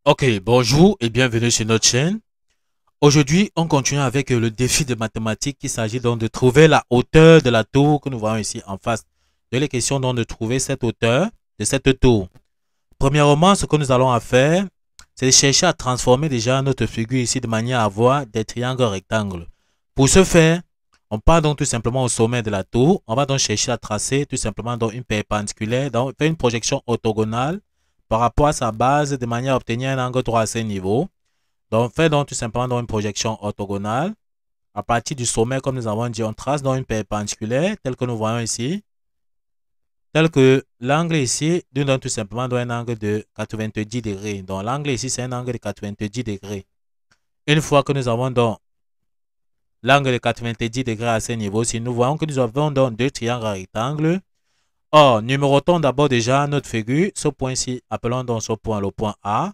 Ok, bonjour et bienvenue sur notre chaîne. Aujourd'hui, on continue avec le défi de mathématiques. Il s'agit donc de trouver la hauteur de la tour que nous voyons ici en face. De les questions donc de trouver cette hauteur de cette tour. Premièrement, ce que nous allons faire, c'est de chercher à transformer déjà notre figure ici de manière à avoir des triangles rectangles. Pour ce faire, on part donc tout simplement au sommet de la tour. On va donc chercher à tracer tout simplement donc une perpendiculaire, donc faire une projection orthogonale par rapport à sa base de manière à obtenir un angle droit à ce niveau. Donc, on fait donc tout simplement donc une projection orthogonale. À partir du sommet, comme nous avons dit, on trace donc une perpendiculaire, telle que nous voyons ici. Tel que l'angle ici nous donne tout simplement donc un angle de 90 degrés. Donc, l'angle ici, c'est un angle de 90 degrés. Une fois que nous avons donc l'angle de 90 degrés à ce niveau-ci, nous voyons que nous avons donc deux triangles rectangles. Or, numérotons d'abord déjà notre figure. Ce point-ci, appelons donc ce point le point A.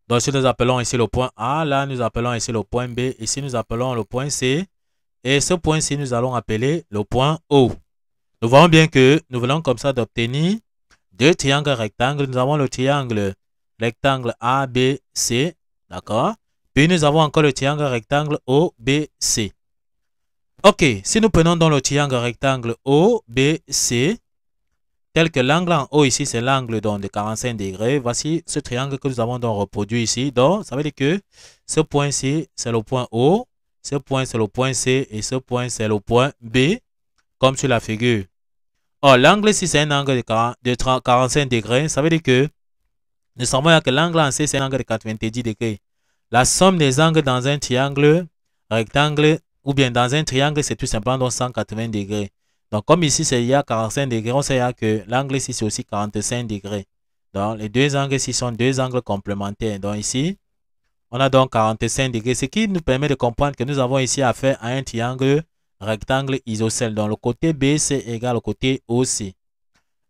Donc, si nous appelons ici le point A, là, nous appelons ici le point B. Ici, nous appelons le point C. Et ce point-ci, nous allons appeler le point O. Nous voyons bien que nous voulons comme ça d'obtenir deux triangles rectangles. Nous avons le triangle rectangle ABC. D'accord? Puis, nous avons encore le triangle rectangle OBC. Ok, si nous prenons donc le triangle rectangle OBC, tel que l'angle en haut ici, c'est l'angle de 45 degrés. Voici ce triangle que nous avons donc reproduit ici. Donc, ça veut dire que ce point-ci, c'est le point O. Ce point, c'est le point C. Et ce point, c'est le point B, comme sur la figure. Or, l'angle ici, c'est un angle de 45 degrés. Ça veut dire que nous savons que l'angle en C, c'est un angle de 90 degrés. La somme des angles dans un triangle rectangle ou bien dans un triangle, c'est tout simplement donc 180 degrés. Donc, comme ici, il y a 45 degrés, on sait que l'angle ici, c'est aussi 45 degrés. Donc, les deux angles ici sont deux angles complémentaires. Donc, ici, on a donc 45 degrés, ce qui nous permet de comprendre que nous avons ici affaire à un triangle rectangle isocèle. Donc, le côté BC égale au côté OC.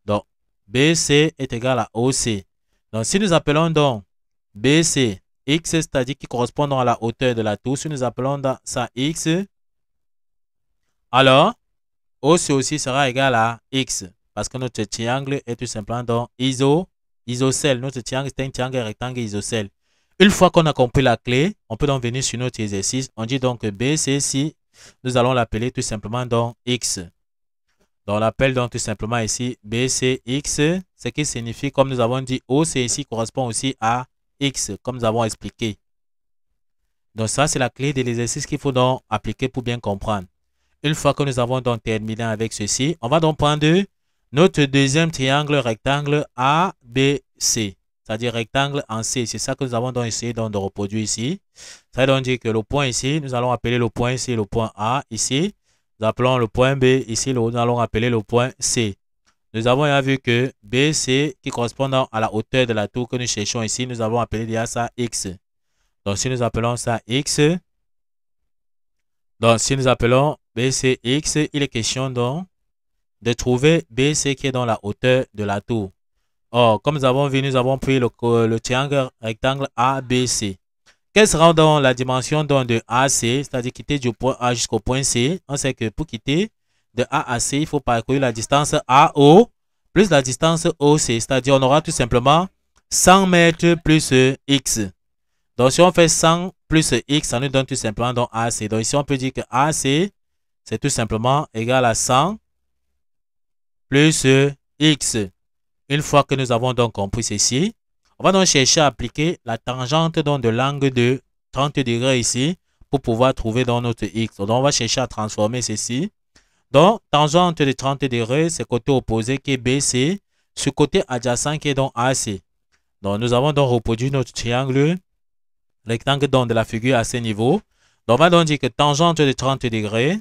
Donc, BC est égal à OC. Donc, si nous appelons donc BC X, c'est-à-dire qui correspond à la hauteur de la tour, si nous appelons ça X, alors OC aussi sera égal à X. Parce que notre triangle est tout simplement donc isocèle. Notre triangle est un triangle rectangle isocèle. Une fois qu'on a compris la clé, on peut donc venir sur notre exercice. On dit donc que BC, si nous allons l'appeler tout simplement donc X. Donc, on l'appelle donc tout simplement ici BCX, ce qui signifie, comme nous avons dit, OC ici correspond aussi à X, comme nous avons expliqué. Donc, ça, c'est la clé de l'exercice qu'il faut donc appliquer pour bien comprendre. Une fois que nous avons donc terminé avec ceci, on va donc prendre notre deuxième triangle rectangle ABC, c'est-à-dire rectangle en C. C'est ça que nous avons donc essayé donc de reproduire ici. Ça veut donc dire que le point ici, nous allons appeler le point ici le point A ici. Nous appelons le point B ici, nous allons appeler le point C. Nous avons déjà vu que BC, qui correspond à la hauteur de la tour que nous cherchons ici, nous avons appelé déjà ça X. Donc, si nous appelons ça X, donc si nous appelons BCX, il est question donc de trouver BC qui est dans la hauteur de la tour. Or, comme nous avons vu, nous avons pris le triangle rectangle ABC. Quelle sera donc la dimension donc de AC, c'est-à-dire quitter du point A jusqu'au point C? On sait que pour quitter de A à C, il faut parcourir la distance AO plus la distance OC, c'est-à-dire on aura tout simplement 100 mètres plus X. Donc, si on fait 100 plus X, ça nous donne tout simplement donc AC. Donc, ici, on peut dire que AC, c'est tout simplement égal à 100 plus X. Une fois que nous avons donc compris ceci, on va donc chercher à appliquer la tangente donc de l'angle de 30 degrés ici pour pouvoir trouver donc notre X. Donc, on va chercher à transformer ceci. Donc, tangente de 30 degrés, c'est côté opposé qui est BC, sur côté adjacent qui est donc AC. Donc, nous avons donc reproduit notre triangle rectangle donc de la figure à ce niveau. Donc, on va donc dire que tangente de 30 degrés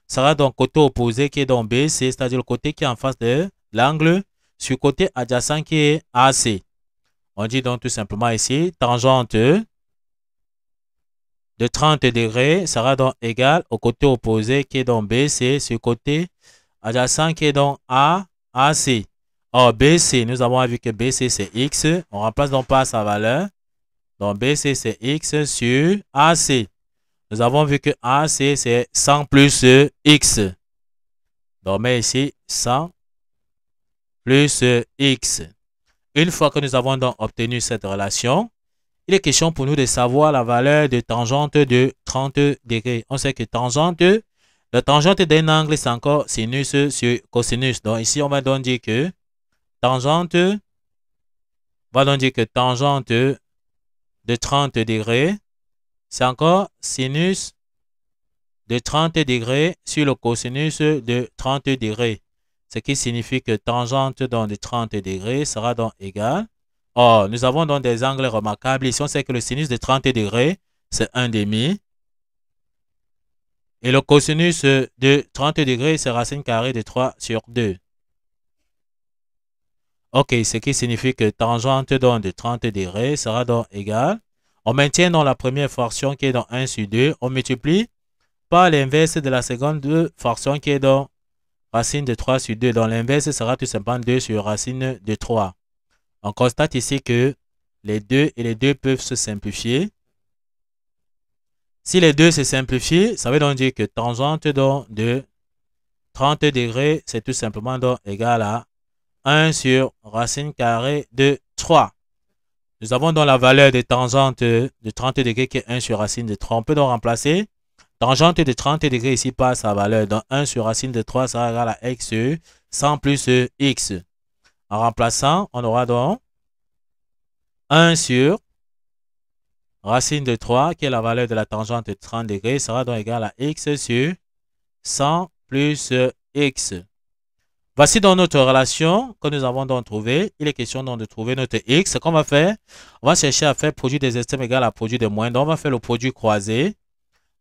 sera donc côté opposé qui est donc BC, c'est-à-dire le côté qui est en face de l'angle, sur côté adjacent qui est AC. On dit donc tout simplement ici, tangente de 30 degrés sera donc égal au côté opposé qui est donc BC sur côté adjacent qui est donc AC. Or, BC, nous avons vu que BC c'est X. On remplace donc par sa valeur. Donc, BC c'est X sur AC. Nous avons vu que AC c'est 100 plus X. Donc, on met ici 100 plus X. Une fois que nous avons donc obtenu cette relation, il est question pour nous de savoir la valeur de tangente de 30 degrés. On sait que la tangente d'un angle, c'est encore sinus sur cosinus. Donc ici, on va donc dire que tangente, de 30 degrés, c'est encore sinus de 30 degrés sur le cosinus de 30 degrés. Ce qui signifie que tangente donc de 30 degrés sera donc égal. Or, nous avons donc des angles remarquables. Ici, on sait que le sinus de 30 degrés, c'est 1,5. Et le cosinus de 30 degrés, c'est racine carrée de 3 sur 2. OK, ce qui signifie que tangente donc de 30 degrés sera donc égal. On maintient dans la première fraction qui est dans 1 sur 2. On multiplie par l'inverse de la seconde fraction qui est dans racine de 3 sur 2. Donc l'inverse sera tout simplement 2 sur racine de 3. On constate ici que les 2 et les 2 peuvent se simplifier. Si les 2 se simplifient, ça veut donc dire que tangente donc de 30 degrés, c'est tout simplement donc égal à 1 sur racine carrée de 3. Nous avons donc la valeur de tangente de 30 degrés qui est 1 sur racine de 3. On peut donc remplacer tangente de 30 degrés ici par sa valeur. Donc 1 sur racine de 3 sera égal à x 100 plus x. En remplaçant, on aura donc 1 sur racine de 3, qui est la valeur de la tangente de 30 degrés, sera donc égal à x sur 100 plus x. Voici donc notre relation que nous avons donc trouvée. Il est question donc de trouver notre x. Ce qu'on va faire, on va chercher à faire produit des extrêmes égal à produit des moindres. Donc, on va faire le produit croisé.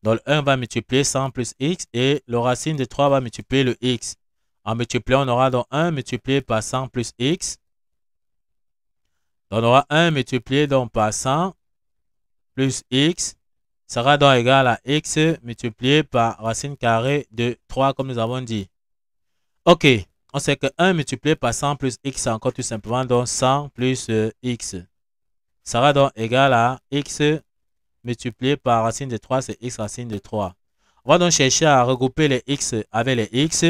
Donc, le 1 va multiplier 100 plus x et le racine de 3 va multiplier le x. En multipliant, on aura donc 1 multiplié par 100 plus x. Donc, on aura 1 multiplié donc par 100 plus x sera donc égal à x multiplié par racine carrée de 3 comme nous avons dit. OK. On sait que 1 multiplié par 100 plus x, c'est encore tout simplement donc 100 plus x. Sera donc égal à x multiplié par racine de 3, c'est x racine de 3. On va donc chercher à regrouper les x avec les x.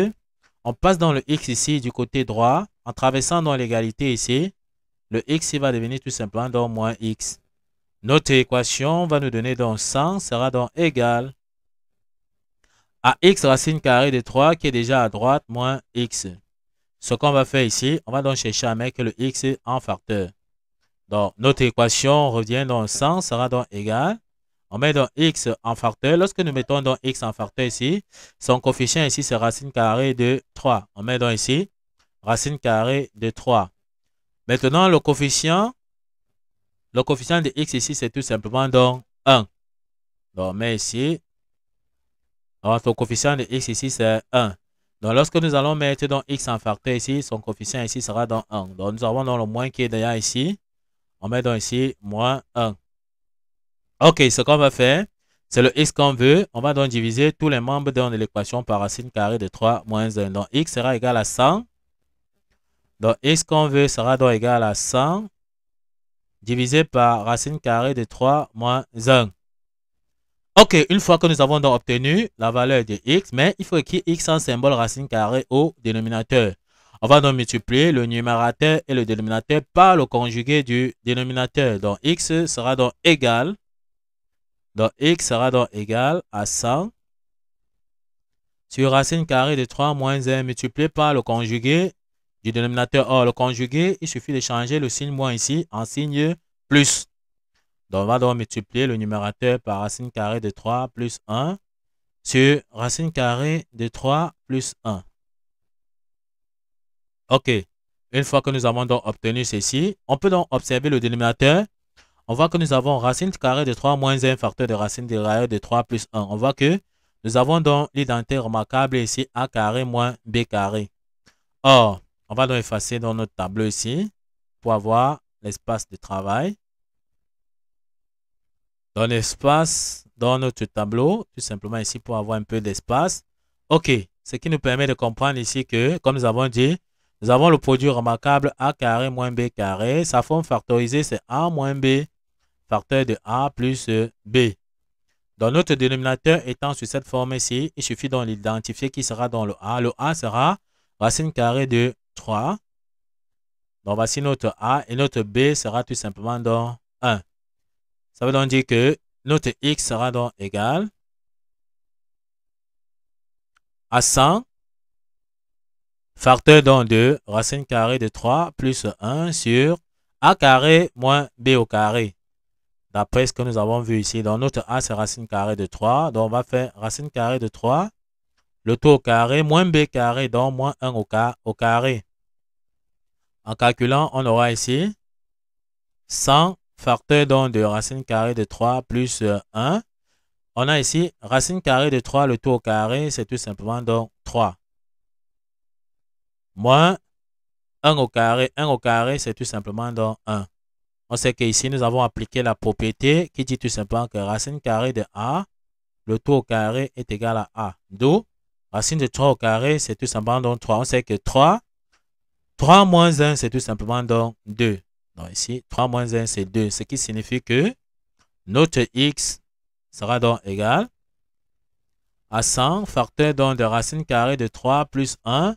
On passe dans le x ici du côté droit. En traversant dans l'égalité ici, le x va devenir tout simplement donc moins x. Notre équation va nous donner donc 100 sera donc égal à x racine carrée de 3 qui est déjà à droite moins x. Ce qu'on va faire ici, on va donc chercher à mettre le x en facteur. Donc, notre équation revient donc 100 sera donc égal. On met donc x en facteur. Lorsque nous mettons donc x en facteur ici, son coefficient ici, c'est racine carrée de 3. On met donc ici racine carrée de 3. Maintenant, le coefficient de x ici, c'est tout simplement donc 1. Donc, on met ici. Notre coefficient de x ici, c'est 1. Donc, lorsque nous allons mettre donc x en facteur ici, son coefficient ici sera donc 1. Donc, nous avons donc le moins qui est derrière ici. On met donc ici moins 1. OK, ce qu'on va faire, c'est le x qu'on veut. On va donc diviser tous les membres de l'équation par racine carrée de 3 moins 1. Donc, x sera égal à 100. Donc, x qu'on veut sera donc égal à 100 divisé par racine carrée de 3 moins 1. OK, une fois que nous avons donc obtenu la valeur de x, mais il faut écrire x en symbole racine carrée au dénominateur. On va donc multiplier le numérateur et le dénominateur par le conjugué du dénominateur. Donc, x sera donc égal. Donc, x sera donc égal à 100 sur racine carrée de 3 moins 1 multiplié par le conjugué du dénominateur. Or, le conjugué, il suffit de changer le signe moins ici en signe plus. Donc, on va donc multiplier le numérateur par racine carrée de 3 plus 1 sur racine carrée de 3 plus 1. OK. Une fois que nous avons donc obtenu ceci, on peut donc observer le dénominateur. On voit que nous avons racine carrée de 3 moins 1 facteur de racine carrée de 3 plus 1. On voit que nous avons donc l'identité remarquable ici a carré moins b carré. Or, on va donc effacer dans notre tableau ici pour avoir l'espace de travail. Dans l'espace, dans notre tableau, tout simplement ici pour avoir un peu d'espace. OK, ce qui nous permet de comprendre ici que, comme nous avons dit, nous avons le produit remarquable a carré moins b carré. Sa forme factorisée, c'est a moins b, facteur de a plus b. Dans notre dénominateur étant sur cette forme ici, il suffit donc d'identifier qui sera dans le a. Le a sera racine carrée de 3. Donc, voici notre A et notre B sera tout simplement dans 1. Ça veut donc dire que notre X sera donc égal à 100 facteur donc de racine carrée de 3 plus 1 sur A carré moins B au carré. D'après ce que nous avons vu ici. Donc, notre A, c'est racine carrée de 3. Donc, on va faire racine carrée de 3. Le tout au carré, moins B carré, donc moins 1 au carré. En calculant, on aura ici 100 facteur donc de racine carrée de 3 plus 1. On a ici racine carrée de 3, le tout au carré, c'est tout simplement donc 3. Moins 1 au carré, c'est tout simplement donc 1. On sait qu'ici, nous avons appliqué la propriété qui dit tout simplement que racine carrée de A, le tout au carré est égal à A. D'où, racine de 3 au carré, c'est tout simplement donc 3. On sait que 3 moins 1, c'est tout simplement donc 2. Donc ici, 3 moins 1, c'est 2. Ce qui signifie que notre X sera donc égal à 100 facteur donc de racine carrée de 3 plus 1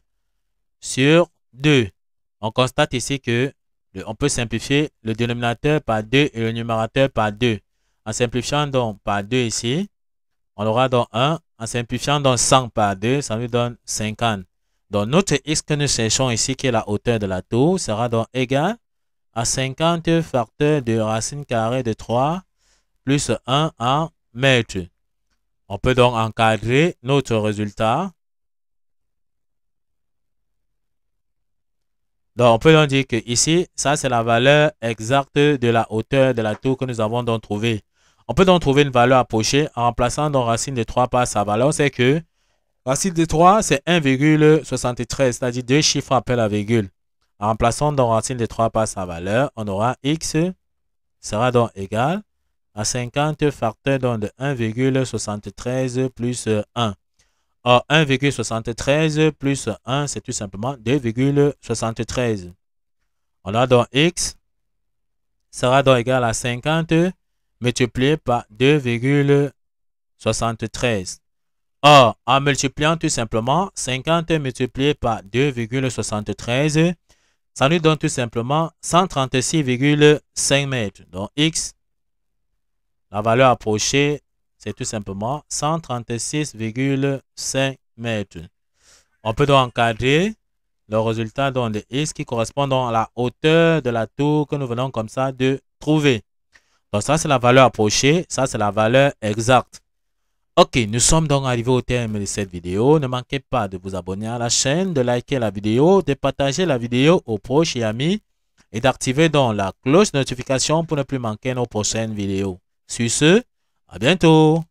sur 2. On constate ici que on peut simplifier le dénominateur par 2 et le numérateur par 2. En simplifiant donc par 2 ici, on aura donc 1. En simplifiant donc 100 par 2, ça nous donne 50. Donc notre X que nous cherchons ici, qui est la hauteur de la tour, sera donc égal à 50 facteur de racine carrée de 3 plus 1 en mètres. On peut donc encadrer notre résultat. Donc, on peut donc dire que ici, ça c'est la valeur exacte de la hauteur de la tour que nous avons donc trouvée. On peut donc trouver une valeur approchée en remplaçant donc racine de 3 par sa valeur. C'est que racine de 3, c'est 1,73, c'est-à-dire 2 chiffres après la virgule. En remplaçant donc racine de 3 par sa valeur, on aura x sera donc égal à 50 facteur donc de 1,73 plus 1. Or, 1,73 plus 1, c'est tout simplement 2,73. On a donc x sera donc égal à 50 multiplié par 2,73. Or, en multipliant tout simplement 50 multiplié par 2,73, ça nous donne tout simplement 136,5 mètres. Donc, x, la valeur approchée, c'est tout simplement 136,5 mètres. On peut donc encadrer le résultat donc de x qui correspond donc à la hauteur de la tour que nous venons comme ça de trouver. Donc ça, c'est la valeur approchée. Ça, c'est la valeur exacte. Ok, nous sommes donc arrivés au terme de cette vidéo. Ne manquez pas de vous abonner à la chaîne, de liker la vidéo, de partager la vidéo aux proches et amis et d'activer donc la cloche de notification pour ne plus manquer nos prochaines vidéos. Sur ce, à bientôt.